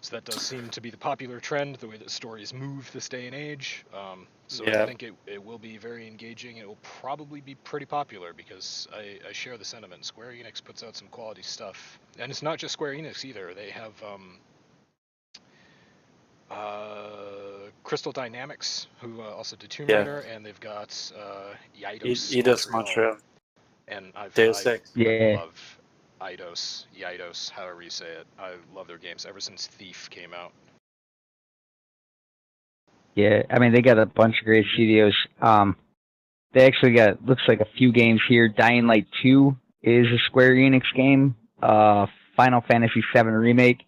So that does seem to be the popular trend, the way that stories move this day and age. Yeah. I think it will be very engaging. It will probably be pretty popular because I share the sentiment. Square Enix puts out some quality stuff. And it's not just Square Enix either. They have Crystal Dynamics, who also did Tomb Raider, and they've got Eidos Montreal. And I Deus Ex. Yeah. love Eidos, however you say it. I love their games ever since Thief came out. Yeah, I mean, they got a bunch of great studios. They actually got, looks like a few games here. Dying Light 2 is a Square Enix game. Final Fantasy VII Remake,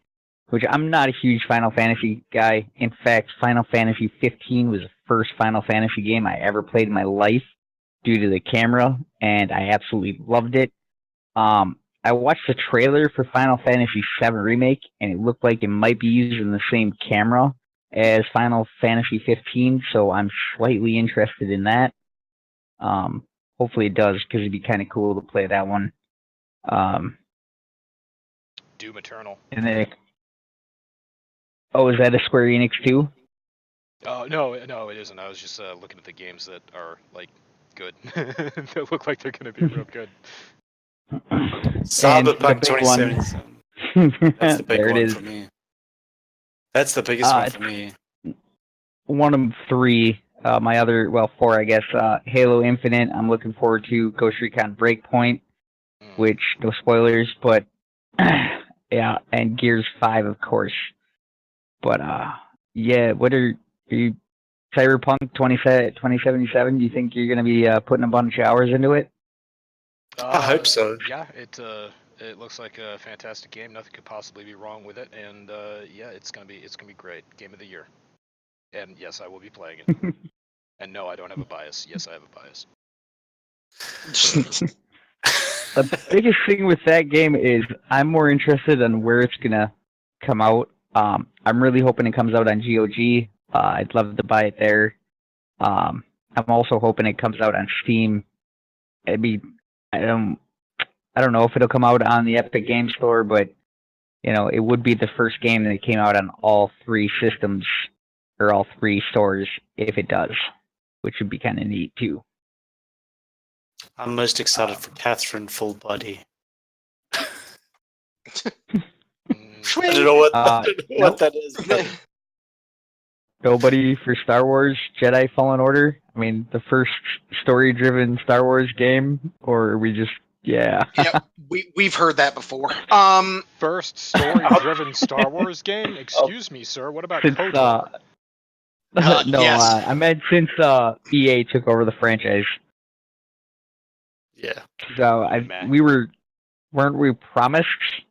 which I'm not a huge Final Fantasy guy. In fact, Final Fantasy 15 was the first Final Fantasy game I ever played in my life due to the camera, and I absolutely loved it. I watched the trailer for Final Fantasy VII Remake, and it looked like it might be using the same camera as Final Fantasy 15, so I'm slightly interested in that. Hopefully it does, because it'd be kind of cool to play that one. Doom Eternal. And then, is that a Square Enix too? No, it isn't. I was just looking at the games that are like good. That look like they're going to be real good. Cyberpunk 2077. That's the big there it one is. for me. That's the biggest one for me. One of three. My other, four, I guess. Halo Infinite. I'm looking forward to Ghost Recon Breakpoint, which no spoilers, but yeah, and Gears 5, of course. But yeah, what are you? Cyberpunk 2077. Do you think you're gonna be putting a bunch of hours into it? I hope so. Yeah, it looks like a fantastic game. Nothing could possibly be wrong with it, and yeah, it's gonna be great. Game of the year. And yes, I will be playing it. And no, I don't have a bias. Yes, I have a bias. The biggest thing with that game is I'm more interested in where it's gonna come out. I'm really hoping it comes out on GOG. I'd love to buy it there. I'm also hoping it comes out on Steam. I don't know if it'll come out on the Epic Game Store, but it would be the first game that came out on all three systems or all three stores if it does, which would be kind of neat too. I'm most excited for Catherine Full Body. I don't know what that is. But nobody for Star Wars Jedi Fallen Order? I mean, the first story-driven Star Wars game, or are we just Yep, we've heard that before. First story-driven Star Wars game? Excuse me, sir. What about since KOTOR? no, yes. I meant since EA took over the franchise. Yeah. So Meh. weren't we promised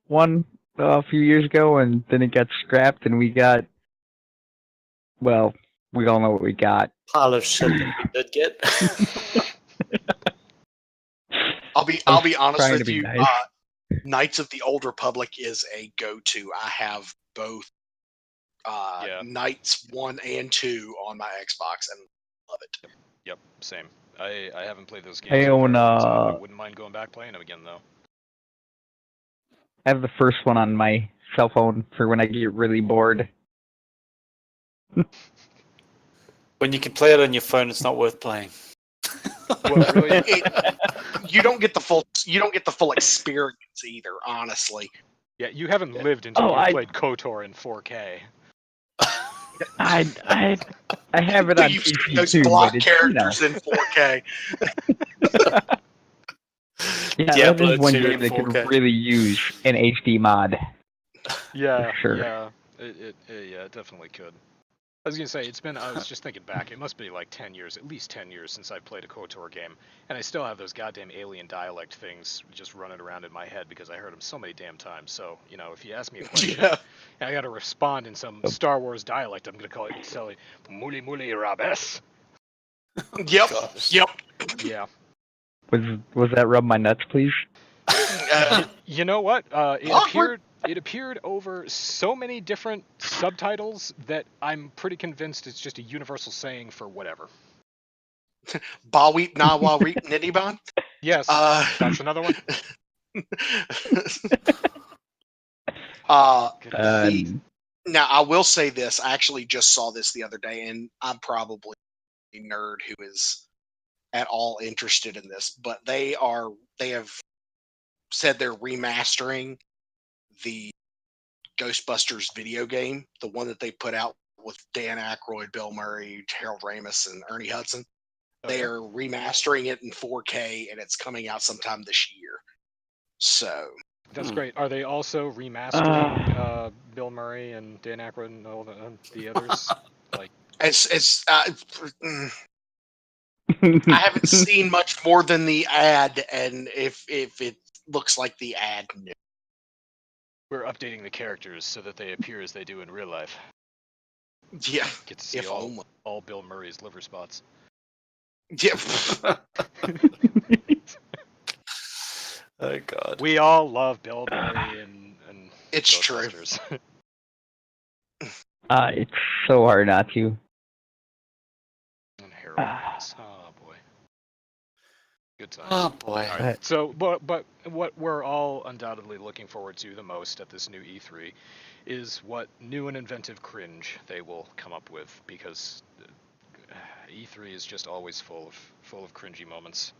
one a few years ago, and then it got scrapped, and we got, well, we all know what we got. Pile of shit that we did get. I'll be honest trying to with be you. nice. Knights of the Old Republic is a go-to. I have both Knights 1 and 2 on my Xbox and love it. Yep, same. I haven't played those games I in a own, very long time. I wouldn't mind going back playing them again, though. I have the first one on my cell phone for when I get really bored. When you can play it on your phone, it's not worth playing. Well, really, You don't get the full experience either, honestly. yeah, you haven't lived until you played KOTOR in 4K. I have it on You've PC seen those too, block but it's, characters in 4K. yeah, that Diablo is one 2 game in that could 4K. really use an HD mod. Yeah, Sure. yeah, it definitely could. I was gonna say I was just thinking back. It must be like 10 years, at least 10 years since I've played a KOTOR game, and I still have those goddamn alien dialect things just running around in my head because I heard them so many damn times. So if you ask me a question, Yeah. and I got to respond in some Star Wars dialect, I'm gonna tell it "Muli muli rabes." Yep. Gosh. Yep. Yeah. Was that rub my nuts, please? You know what? Awkward. It appeared over so many different subtitles that I'm pretty convinced it's just a universal saying for whatever. Ba weep na wa reap nitty-bon. Yes, that's another one. Now, I will say this. I actually just saw this the other day, and I'm probably a nerd who is at all interested in this, but they have said they're remastering the Ghostbusters video game, the one that they put out with Dan Aykroyd, Bill Murray, Harold Ramis, and Ernie Hudson. They are remastering it in 4K, and it's coming out sometime this year. So That's great. Are they also remastering Bill Murray and Dan Aykroyd and all the others? Like, I haven't seen much more than the ad, and if it looks like the ad, no. we're updating the characters so that they appear as they do in real life. Yeah, Get to see if only. all Bill Murray's liver spots. Yeah. Oh God. We all love Bill Murray and It's true. Ghostbusters. It's so hard not to. And Harold Ramis. Oh boy. Good times. Oh boy. All right. So, but what we're all undoubtedly looking forward to the most at this new E3 is what new and inventive cringe they will come up with, because E3 is just always full of cringy moments.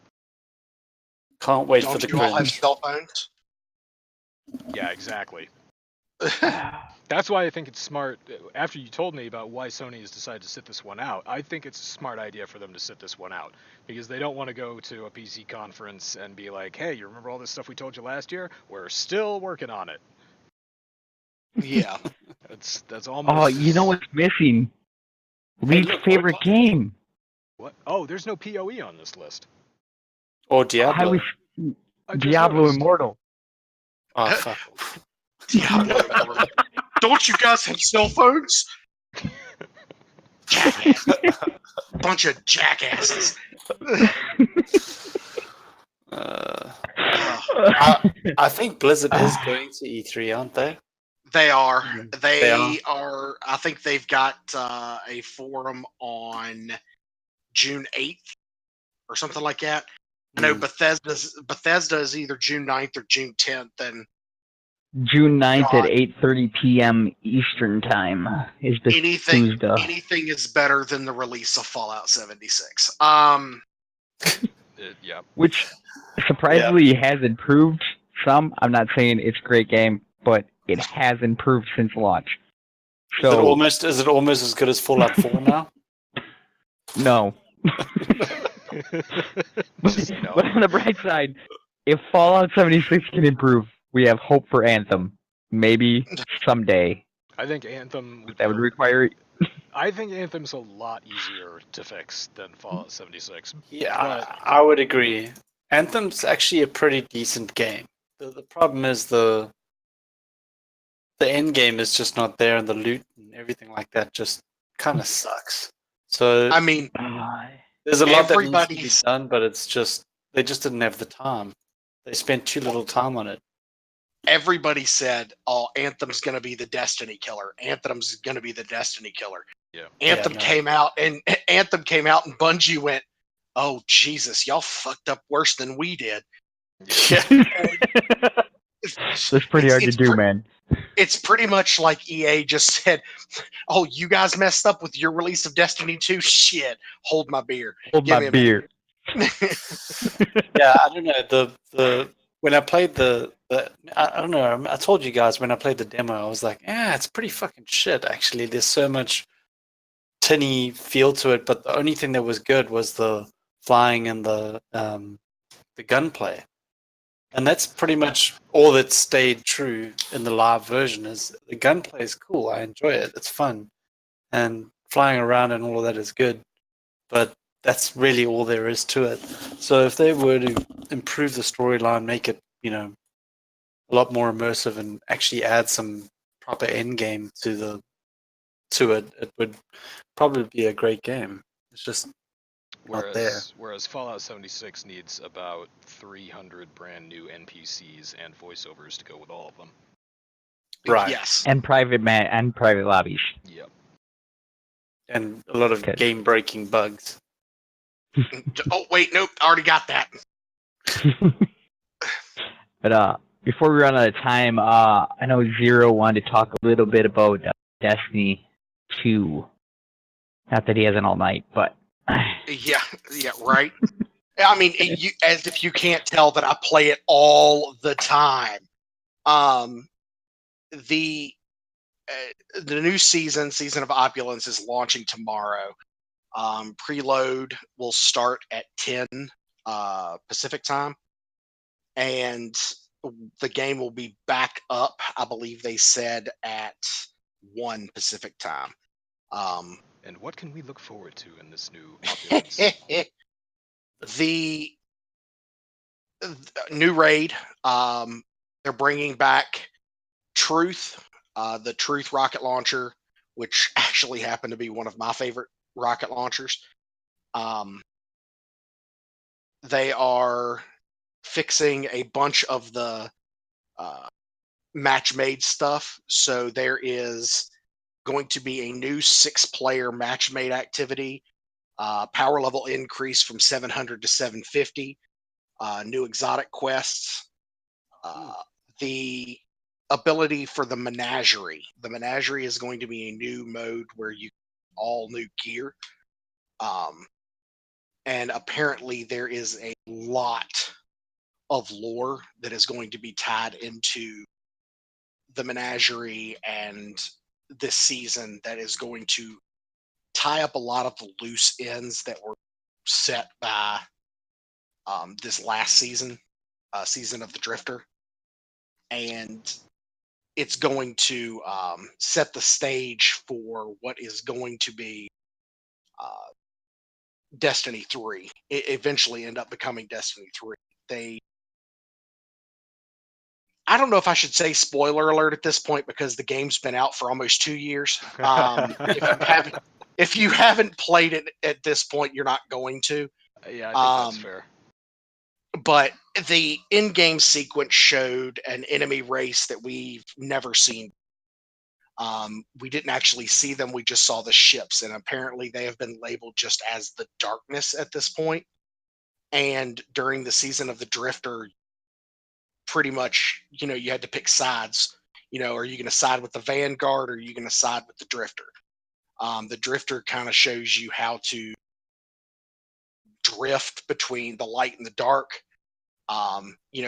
Can't wait for Don't the you all have cringe. cell phones? Yeah, exactly. That's why I think it's smart. After you told me about why Sony has decided to sit this one out, I think it's a smart idea for them to sit this one out, because they don't want to go to a PC conference and be like, "Hey, you remember all this stuff we told you last year? We're still working on it." Yeah. That's almost. Oh, you know what's missing? Least look, favorite game. What? Oh, there's no PoE on this list. Or I Diablo. was I just Diablo noticed. Immortal. Oh fuck. Diablo. Don't you guys have cell phones? Jackass. Bunch of jackasses. I think Blizzard is going to E3, aren't they? They are. They They are. I think they've got a forum on June 8th or something like that. No, Bethesda is either June 9th or June 10th, and June 9th God. at 8:30 p.m. Eastern Time is this Tuesday. anything is better than the release of Fallout 76. Yeah. Which surprisingly has improved some. I'm not saying it's a great game, but it has improved since launch. So Is it almost as good as Fallout 4 now? no. Just no. But on the bright side, if Fallout 76 can improve, we have hope for Anthem. Maybe someday. I think Anthem would That would go. require. I think Anthem's a lot easier to fix than Fallout 76. Yeah, But I would agree. Anthem's actually a pretty decent game. The problem is the end game is just not there, and the loot and everything like that just kind of sucks. So I mean, there's a lot that needs to be everybody's done, but it's just they just didn't have the time. They spent too little time on it. everybody said, "Oh, Anthem's going to be the Destiny killer. Anthem's going to be the Destiny killer." yeah, Anthem no. came out, and Bungie went, "Oh Jesus, y'all fucked up worse than we did." That's pretty hard to do, man. It's pretty much like EA just said, "Oh, you guys messed up with your release of Destiny 2. Shit, hold my beer. Hold Give my me a beer. Yeah, I don't know. The when I played I don't know. I told you guys when I played the demo, I was like, it's pretty fucking shit. Actually, there's so much tinny feel to it, but the only thing that was good was the flying and the gunplay, and that's pretty much all that stayed true in the live version. Is the gunplay is cool. I enjoy it. It's fun, and flying around and all of that is good, but that's really all there is to it. So if they were to improve the storyline, make it, a lot more immersive and actually add some proper end game to it, it would probably be a great game. It's just not there. Whereas Fallout 76 needs about 300 brand new NPCs and voiceovers to go with all of them. Right. Yes. And private lobbies. Yep. And a lot of Good. game-breaking bugs. Oh wait, nope, already got that. But before we run out of time, I know Zero wanted to talk a little bit about Destiny 2. Not that he has an all night, but Yeah, right. I mean, as if you can't tell that I play it all the time. The new season of Opulence is launching tomorrow. Preload will start at 10 Pacific time, and the game will be back up, I believe they said, at 1 Pacific time. And what can we look forward to in this new Opulence? The new raid, they're bringing back Truth, the Truth rocket launcher, which actually happened to be one of my favorite rocket launchers. They are fixing a bunch of the match-made stuff. So there is going to be a new 6-player match-made activity, power level increase from 700 to 750, new exotic quests, the ability for the menagerie. The menagerie is going to be a new mode where you all new gear. And apparently there is a lot of lore that is going to be tied into the menagerie and this season that is going to tie up a lot of the loose ends that were set by this last season, season of the Drifter. And it's going to set the stage for what is going to be Destiny 3. It eventually end up becoming Destiny 3. I don't know if I should say spoiler alert at this point because the game's been out for almost 2 years. If you haven't played it at this point, you're not going to. Yeah, I think that's fair. But the in-game sequence showed an enemy race that we've never seen. We didn't actually see them. We just saw the ships, and apparently they have been labeled just as the Darkness at this point. And during the season of the Drifter, pretty much, you had to pick sides. Are you going to side with the Vanguard or are you going to side with the Drifter? The Drifter kind of shows you how to drift between the light and the dark.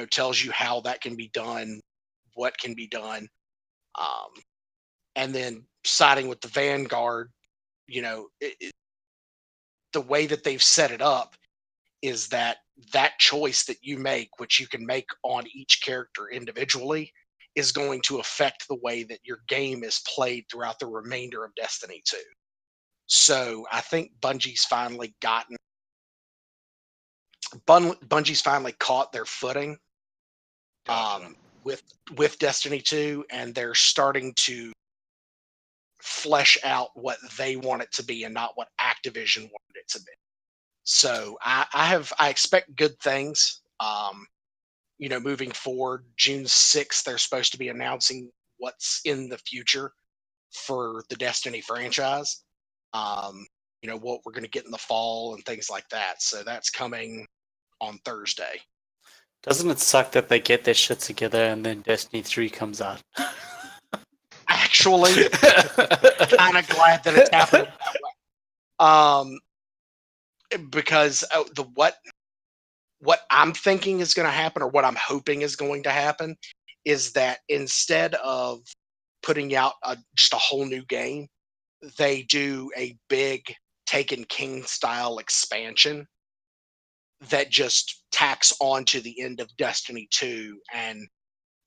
Tells you how that can be done, what can be done. And then siding with the Vanguard, the way that they've set it up is that choice that you make, which you can make on each character individually, is going to affect the way that your game is played throughout the remainder of Destiny 2. So I think Bungie's finally caught their footing Gotcha. with Destiny 2, and they're starting to flesh out what they want it to be and not what Activision wanted it to be. So I expect good things. Moving forward, June 6th, they're supposed to be announcing what's in the future for the Destiny franchise. What we're going to get in the fall and things like that. So that's coming on Thursday. Doesn't it suck that they get their shit together and then Destiny 3 comes out? Actually, kind of glad that it's happening that way. Because what I'm thinking is going to happen, or what I'm hoping is going to happen, is that instead of putting out just a whole new game, they do a big Taken King style expansion that just tacks on to the end of Destiny 2, and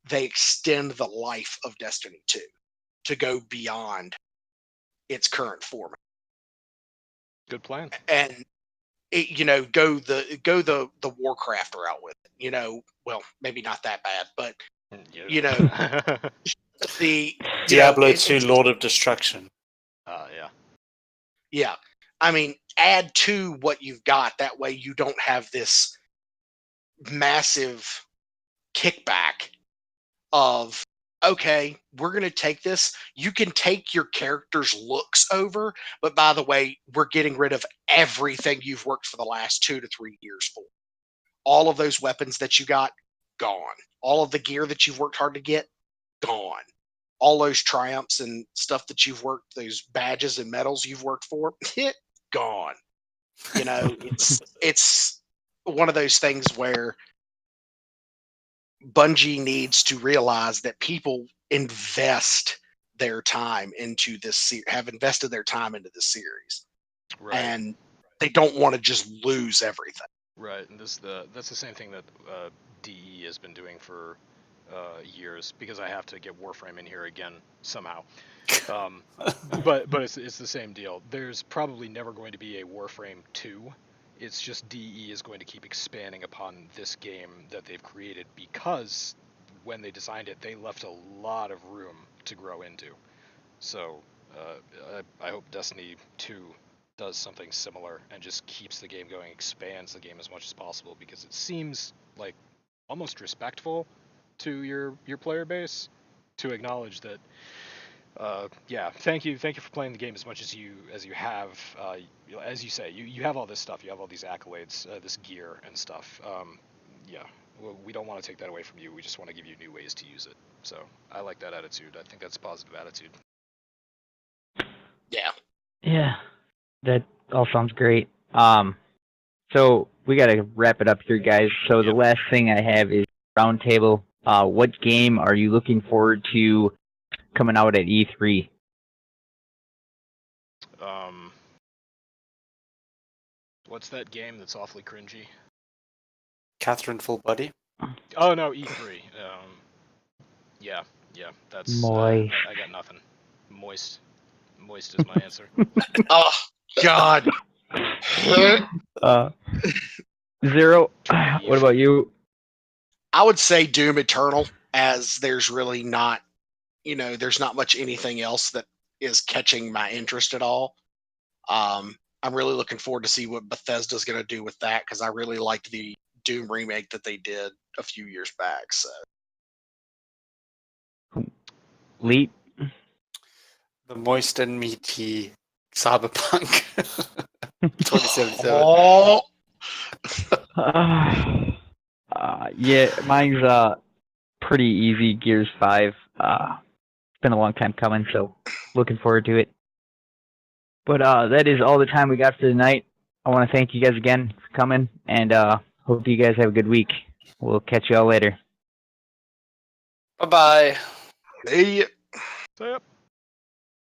they extend the life of Destiny 2 to go beyond its current format. Good plan. And go the Warcraft route with it. Well, maybe not that bad, but the Diablo 2 Lord of Destruction. Yeah. Yeah. I mean, add to what you've got. That way you don't have this massive kickback of, okay, we're going to take this. You can take your character's looks over, but by the way, we're getting rid of everything you've worked for the last 2 to 3 years for. All of those weapons that you got, gone. All of the gear that you've worked hard to get, gone. All those triumphs and stuff that you've worked, those badges and medals you've worked for, gone. It's one of those things where Bungie needs to realize that people invest their time into this, have invested their time into this series, Right. and they don't want to just lose everything. Right, and that's the same thing that DE has been doing for years, because I have to get Warframe in here again somehow. But it's the same deal. There's probably never going to be a Warframe 2. It's just DE is going to keep expanding upon this game that they've created, because when they designed it, they left a lot of room to grow into. So I hope Destiny 2 does something similar and just keeps the game going, expands the game as much as possible, because it seems like almost respectful to your player base to acknowledge that thank you for playing the game as much as you have. As you say, you have all this stuff, you have all these accolades, this gear and stuff. We don't want to take that away from you. We just want to give you new ways to use it. So I like that attitude. I think that's a positive attitude. Yeah, that all sounds great. So we got to wrap it up here, guys. So the last thing I have is roundtable. What game are you looking forward to coming out at E3? What's that game that's awfully cringy? Catherine Full Body. Oh no, E3. Yeah, that's Moist. I got nothing. Moist is my answer. Oh God. Zero. What about you? I would say Doom Eternal, as there's really not, there's not much anything else that is catching my interest at all. I'm really looking forward to see what Bethesda's going to do with that, because I really liked the Doom remake that they did a few years back. So, Leap. The moist and meaty Cyberpunk 2077. oh, Yeah, mine's pretty easy. Gears 5. It's been a long time coming, so looking forward to it. But that is all the time we got for tonight. I want to thank you guys again for coming, and hope you guys have a good week. We'll catch you all later. Bye-bye. hey. So, yep.